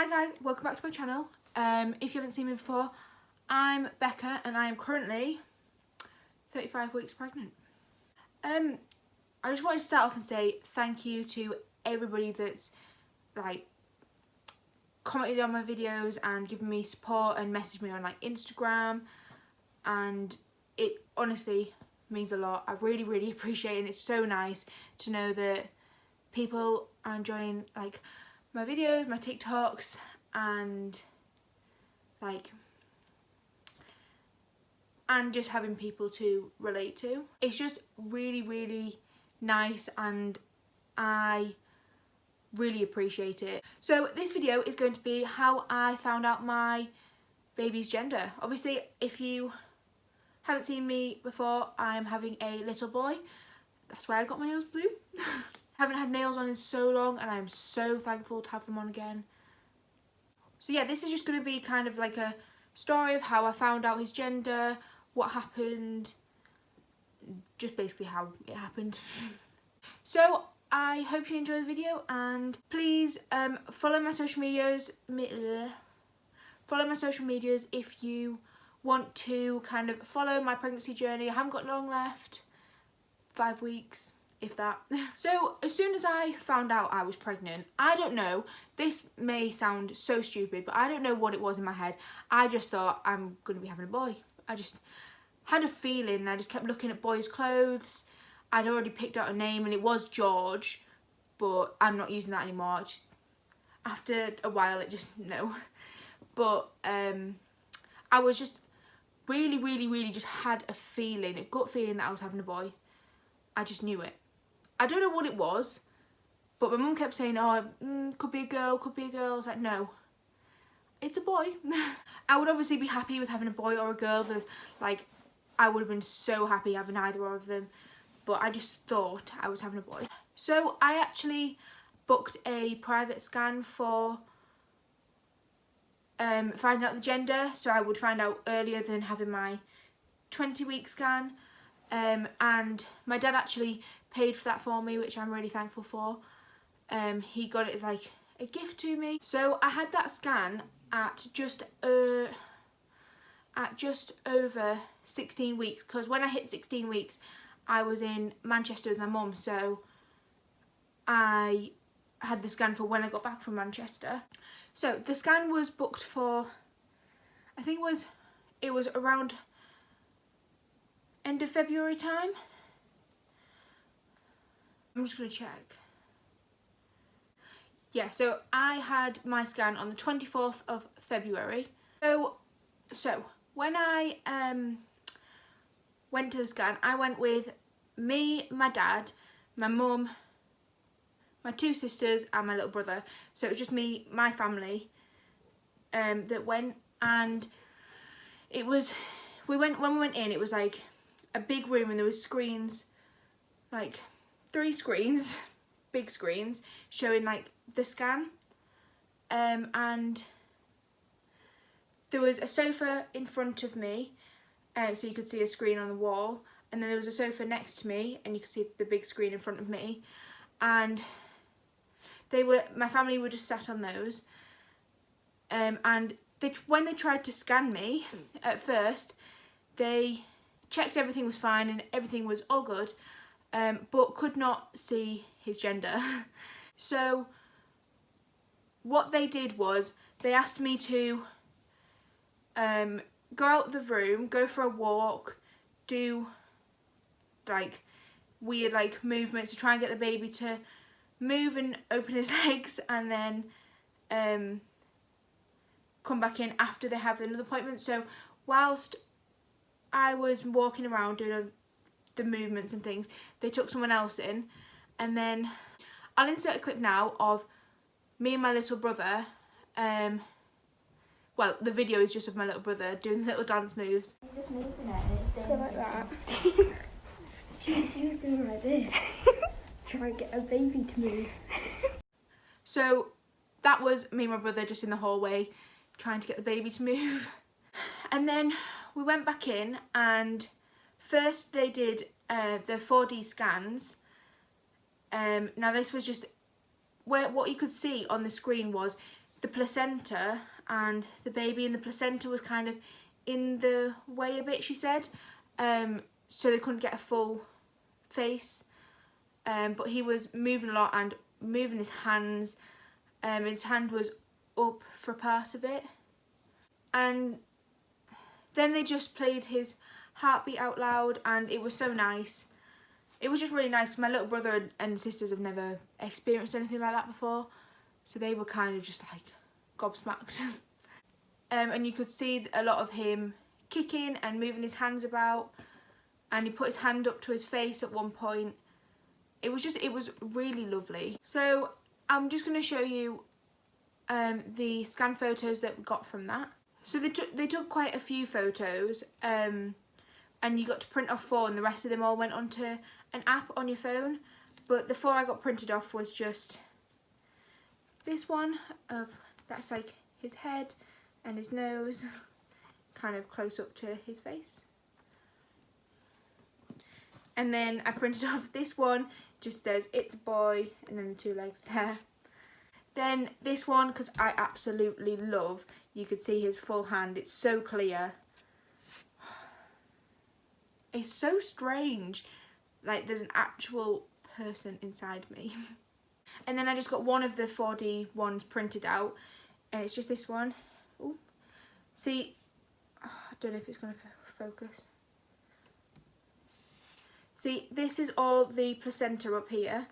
Hi guys, welcome back to my channel. If you haven't seen me before, I'm Becca and I am currently 35 weeks pregnant. I just wanted to start off and say thank you to everybody that's like commented on my videos and given me support and messaged me on like Instagram, and it honestly means a lot. I really appreciate it, and it's so nice to know that people are enjoying like my videos, my TikToks, and just having people to relate to. It's just really nice and I really appreciate it. So this video is going to be how I found out my baby's gender. Obviously, if you haven't seen me before, I'm having a little boy. That's why I got my nails blue. Haven't had nails on in so long and I'm so thankful to have them on again. So yeah, this is just going to be kind of like a story of how I found out his gender, what happened, just basically how it happened. So I hope you enjoy the video, and please follow my social medias. Follow my social medias if you want to kind of follow my pregnancy journey. I haven't got long left, 5 weeks. If that. So as soon as I found out I was pregnant, I don't know, this may sound so stupid, but I don't know what it was in my head. I just thought I'm gonna be having a boy. I just had a feeling. I just kept looking at boys' clothes. I'd already picked out a name and it was George, but I'm not using that anymore. Just after a while it just no. But I was just really just had a feeling, a gut feeling that I was having a boy. I just knew it. I don't know what it was, but my mum kept saying, oh, could be a girl, could be a girl. I was like, no, it's a boy. I would obviously be happy with having a boy or a girl. There's, like, I would have been so happy having either of them, but I just thought I was having a boy. So I actually booked a private scan for finding out the gender, so I would find out earlier than having my 20-week scan. And my dad actually paid for that for me, which I'm really thankful for. He got it as like a gift to me. So I had that scan at just over 16 weeks, because when I hit 16 weeks I was in Manchester with my mum, so I had the scan for when I got back from Manchester. So the scan was booked for, I think it was around end of February time. I'm just going to check. Yeah, so I had my scan on the 24th of February. So when I went to the scan, I went with me, my dad, my mum, my 2 sisters and my little brother. So it was just me, my family that went, and it was, when we went in, it was like a big room and there was screens, like 3 screens, big screens, showing like the scan, and there was a sofa in front of me, so you could see a screen on the wall, and then there was a sofa next to me and you could see the big screen in front of me, and my family were just sat on those, and when they tried to scan me at first, they checked everything was fine and everything was all good, but could not see his gender. So what they did was they asked me to go out of the room, go for a walk, do like weird like movements to try and get the baby to move and open his legs, and then come back in after they have another appointment. So whilst I was walking around doing the movements and things, they took someone else in, and then I'll insert a clip now of me and my little brother. Well, the video is just of my little brother doing little dance moves. You're just moving it. Go like that. She's doing like this. Try and get a baby to move. So that was me and my brother just in the hallway trying to get the baby to move. And then we went back in, and first they did the 4D scans. Now this was just what you could see on the screen was the placenta, and the baby in the placenta was kind of in the way a bit, she said, so they couldn't get a full face, but he was moving a lot and moving his hands. His hand was up for part of it, and then they just played his heartbeat out loud, and it was so nice. It was just really nice because my little brother and sisters have never experienced anything like that before, so they were kind of just like gobsmacked. And you could see a lot of him kicking and moving his hands about, and he put his hand up to his face at one point. It was really lovely. So I'm just going to show you the scan photos that we got from that. So they took quite a few photos, and you got to print off 4, and the rest of them all went onto an app on your phone. But the 4 I got printed off was just this one of, that's like his head and his nose, kind of close up to his face. And then I printed off this one, just says it's a boy, and then the 2 legs there. Then this one, because I absolutely love, you could see his full hand, it's so clear. It's so strange, like there's an actual person inside me. And then I just got one of the 4D ones printed out, and it's just this one. Ooh. See, I don't know if it's going to focus. See, this is all the placenta up here,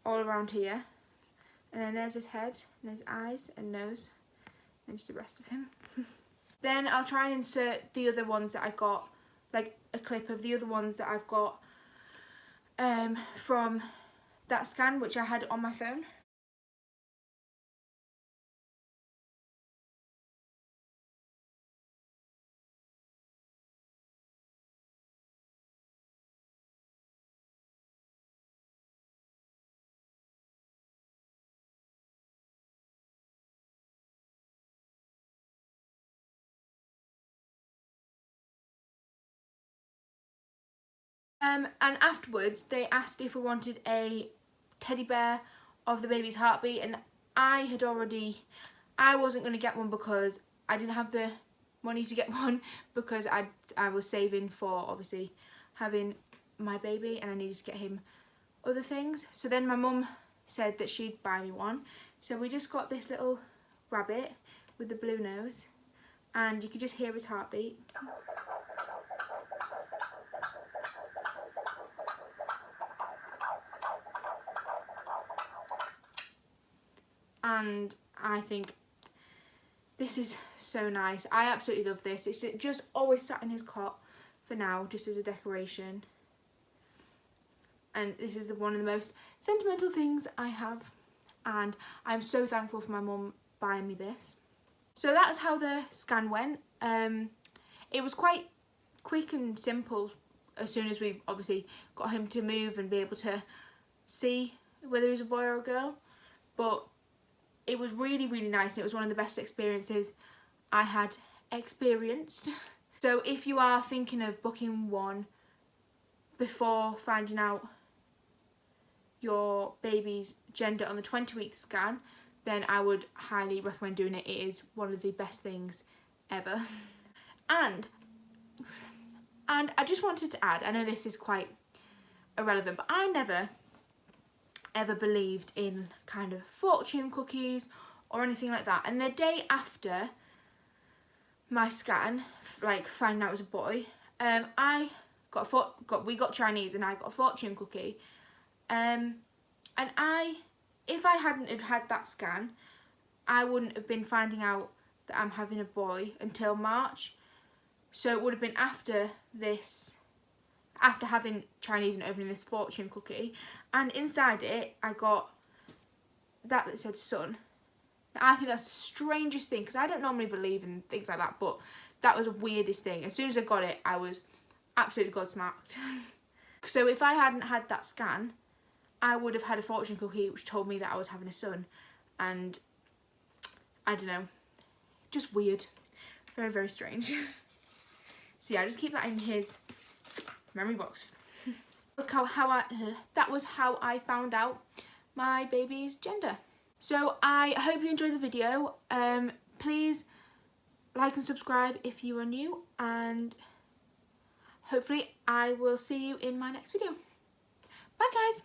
all around here. And then there's his head, and his eyes and nose, and just the rest of him. Then I'll try and insert the other ones that I got, like a clip of the other ones that I've got from that scan, which I had on my phone. And afterwards they asked if we wanted a teddy bear of the baby's heartbeat, and I wasn't going to get one because I didn't have the money to get one, because I was saving for obviously having my baby and I needed to get him other things. So then my mum said that she'd buy me one, so we just got this little rabbit with the blue nose, and you could just hear his heartbeat. And I think this is so nice. I absolutely love this. It's just always sat in his cot for now, just as a decoration. And this is one of the most sentimental things I have, and I'm so thankful for my mum buying me this. So that's how the scan went. It was quite quick and simple as soon as we obviously got him to move and be able to see whether he was a boy or a girl. But it was really, really nice, and it was one of the best experiences I had experienced. So if you are thinking of booking one before finding out your baby's gender on the 20-week scan, then I would highly recommend doing it. It is one of the best things ever. And I just wanted to add, I know this is quite irrelevant, but I never ever believed in kind of fortune cookies or anything like that. And the day after my scan, like finding out it was a boy, we got Chinese, and I got a fortune cookie. And if I hadn't had that scan, I wouldn't have been finding out that I'm having a boy until March. So it would have been after this, after having Chinese and opening this fortune cookie. And inside it, I got that said son. Now, I think that's the strangest thing, because I don't normally believe in things like that, but that was the weirdest thing. As soon as I got it, I was absolutely gobsmacked. So if I hadn't had that scan, I would have had a fortune cookie which told me that I was having a son. And I don't know, just weird. Very, very strange. So yeah, I just keep that in his memory box. That was how I found out my baby's gender. So I hope you enjoyed the video. Please like and subscribe if you are new, and hopefully I will see you in my next video. Bye guys!